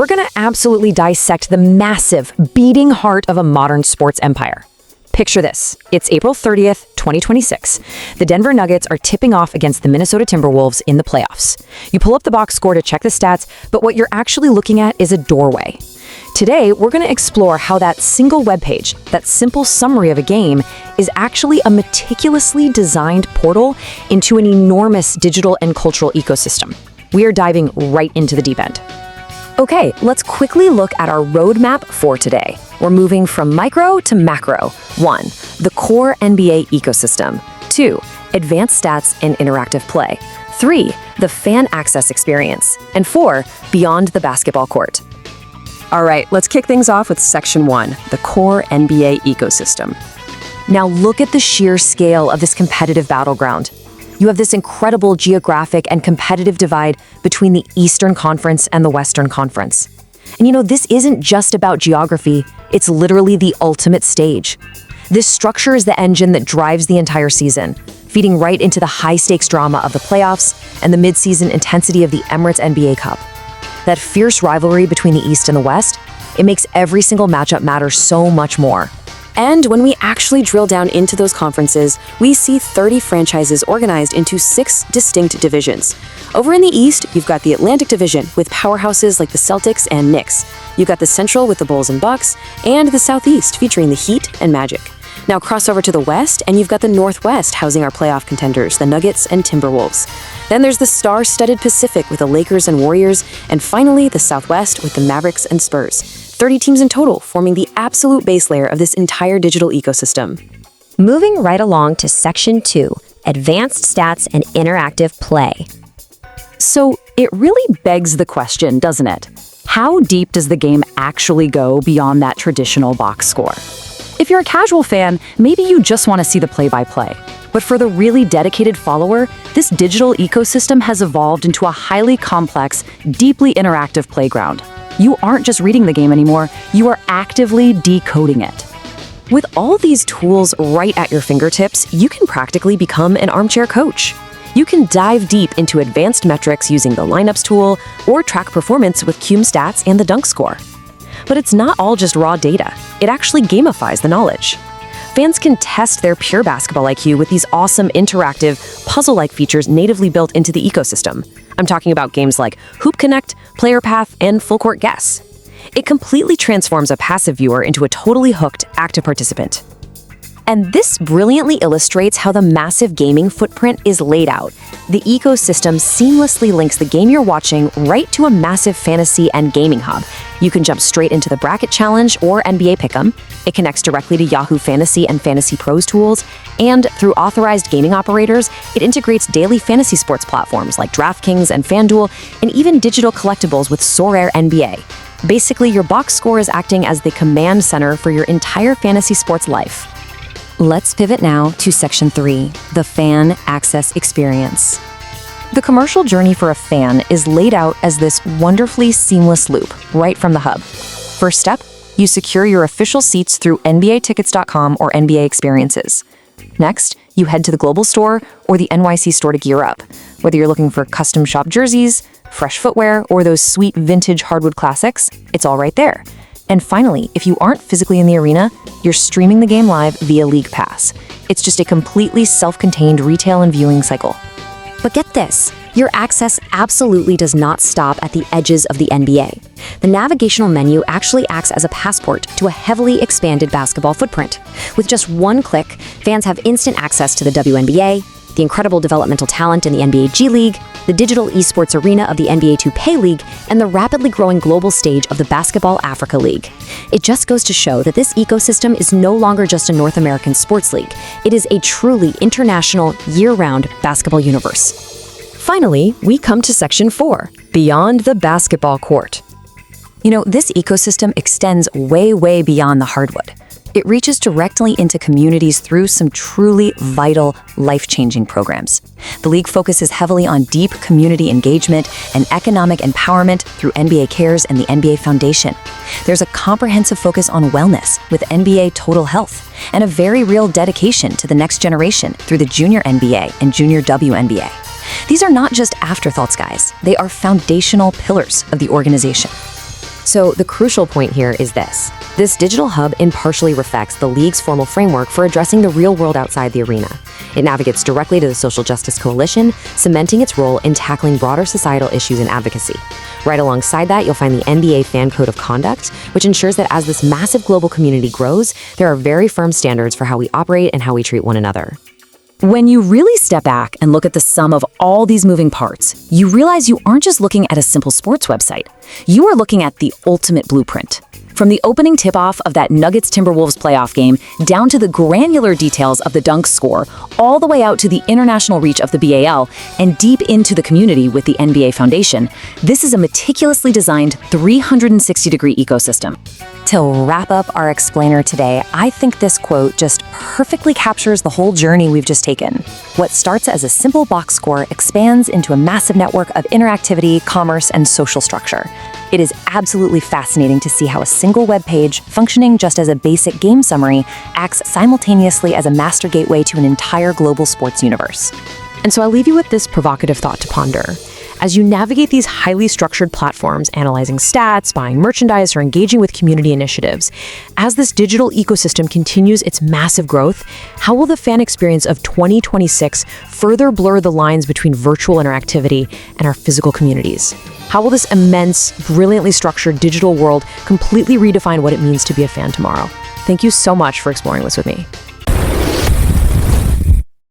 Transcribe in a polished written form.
We're going to absolutely dissect the massive, beating heart of a modern sports empire. Picture this. It's April 30th, 2026. The Denver Nuggets are tipping off against the Minnesota Timberwolves in the playoffs. You pull up the box score to check the stats, but what you're actually looking at is a doorway. Today, we're going to explore how that single webpage, that simple summary of a game, is actually a meticulously designed portal into an enormous digital and cultural ecosystem. We are diving right into the deep end. Okay, let's quickly look at our roadmap for today. We're moving from micro to macro. 1. The core NBA ecosystem. 2. Advanced stats and interactive play. 3. The fan access experience. And 4. Beyond the basketball court. All right, let's kick things off with Section 1, the core NBA ecosystem. Now look at the sheer scale of this competitive battleground. You have this incredible geographic and competitive divide between the Eastern Conference and the Western Conference. And this isn't just about geography, it's literally the ultimate stage. This structure is the engine that drives the entire season, feeding right into the high-stakes drama of the playoffs and the mid-season intensity of the Emirates NBA Cup. That fierce rivalry between the East and the West, it makes every single matchup matter so much more. And when we actually drill down into those conferences, we see 30 franchises organized into 6 distinct divisions. Over in the East, you've got the Atlantic Division with powerhouses like the Celtics and Knicks. You've got the Central with the Bulls and Bucks, and the Southeast featuring the Heat and Magic. Now cross over to the West, and you've got the Northwest housing our playoff contenders, the Nuggets and Timberwolves. Then there's the star-studded Pacific with the Lakers and Warriors, and finally the Southwest with the Mavericks and Spurs. 30 teams in total, forming the absolute base layer of this entire digital ecosystem. Moving right along to Section 2, Advanced Stats and Interactive Play. So it really begs the question, doesn't it? How deep does the game actually go beyond that traditional box score? If you're a casual fan, maybe you just want to see the play-by-play. But for the really dedicated follower, this digital ecosystem has evolved into a highly complex, deeply interactive playground. You aren't just reading the game anymore, you are actively decoding it. With all these tools right at your fingertips, you can practically become an armchair coach. You can dive deep into advanced metrics using the lineups tool or track performance with Cume Stats and the dunk score. But it's not all just raw data. It actually gamifies the knowledge. Fans can test their pure basketball IQ with these awesome interactive, puzzle-like features natively built into the ecosystem. I'm talking about games like Hoop Connect, Player Path, and Full Court Guess. It completely transforms a passive viewer into a totally hooked, active participant. And this brilliantly illustrates how the massive gaming footprint is laid out. The ecosystem seamlessly links the game you're watching right to a massive fantasy and gaming hub. You can jump straight into the Bracket Challenge or NBA Pick'em. It connects directly to Yahoo Fantasy and Fantasy Pros tools. And through authorized gaming operators, it integrates daily fantasy sports platforms like DraftKings and FanDuel, and even digital collectibles with Sorare NBA. Basically, your box score is acting as the command center for your entire fantasy sports life. Let's pivot now to Section 3, the fan access experience. The commercial journey for a fan is laid out as this wonderfully seamless loop, right from the hub. First step, you secure your official seats through NBAtickets.com or NBA Experiences. Next, you head to the global store or the NYC store to gear up. Whether you're looking for custom shop jerseys, fresh footwear, or those sweet vintage hardwood classics, it's all right there. And finally, if you aren't physically in the arena, you're streaming the game live via League Pass. It's just a completely self-contained retail and viewing cycle. But get this, your access absolutely does not stop at the edges of the NBA. The navigational menu actually acts as a passport to a heavily expanded basketball footprint. With just one click, fans have instant access to the WNBA, the incredible developmental talent in the NBA G League, the digital esports arena of the NBA 2K League, and the rapidly growing global stage of the Basketball Africa League. It just goes to show that this ecosystem is no longer just a North American sports league. It is a truly international, year-round basketball universe. Finally, we come to Section 4, Beyond the Basketball Court. This ecosystem extends way, way beyond the hardwood. It reaches directly into communities through some truly vital, life-changing programs. The league focuses heavily on deep community engagement and economic empowerment through NBA Cares and the NBA Foundation. There's a comprehensive focus on wellness with NBA Total Health, and a very real dedication to the next generation through the Junior NBA and Junior WNBA. These are not just afterthoughts, guys. They are foundational pillars of the organization. So the crucial point here is this. This digital hub impartially reflects the league's formal framework for addressing the real world outside the arena. It navigates directly to the Social Justice Coalition, cementing its role in tackling broader societal issues and advocacy. Right alongside that, you'll find the NBA Fan Code of Conduct, which ensures that as this massive global community grows, there are very firm standards for how we operate and how we treat one another. When you really step back and look at the sum of all these moving parts, you realize you aren't just looking at a simple sports website. You are looking at the ultimate blueprint. From the opening tip-off of that Nuggets-Timberwolves playoff game, down to the granular details of the dunk score, all the way out to the international reach of the BAL, and deep into the community with the NBA Foundation, this is a meticulously designed 360-degree ecosystem. To wrap up our explainer today, I think this quote just perfectly captures the whole journey we've just taken. What starts as a simple box score expands into a massive network of interactivity, commerce, and social structure. It is absolutely fascinating to see how a single web page, functioning just as a basic game summary, acts simultaneously as a master gateway to an entire global sports universe. And so I'll leave you with this provocative thought to ponder. As you navigate these highly structured platforms, analyzing stats, buying merchandise, or engaging with community initiatives, as this digital ecosystem continues its massive growth, how will the fan experience of 2026 further blur the lines between virtual interactivity and our physical communities? How will this immense, brilliantly structured digital world completely redefine what it means to be a fan tomorrow? Thank you so much for exploring this with me.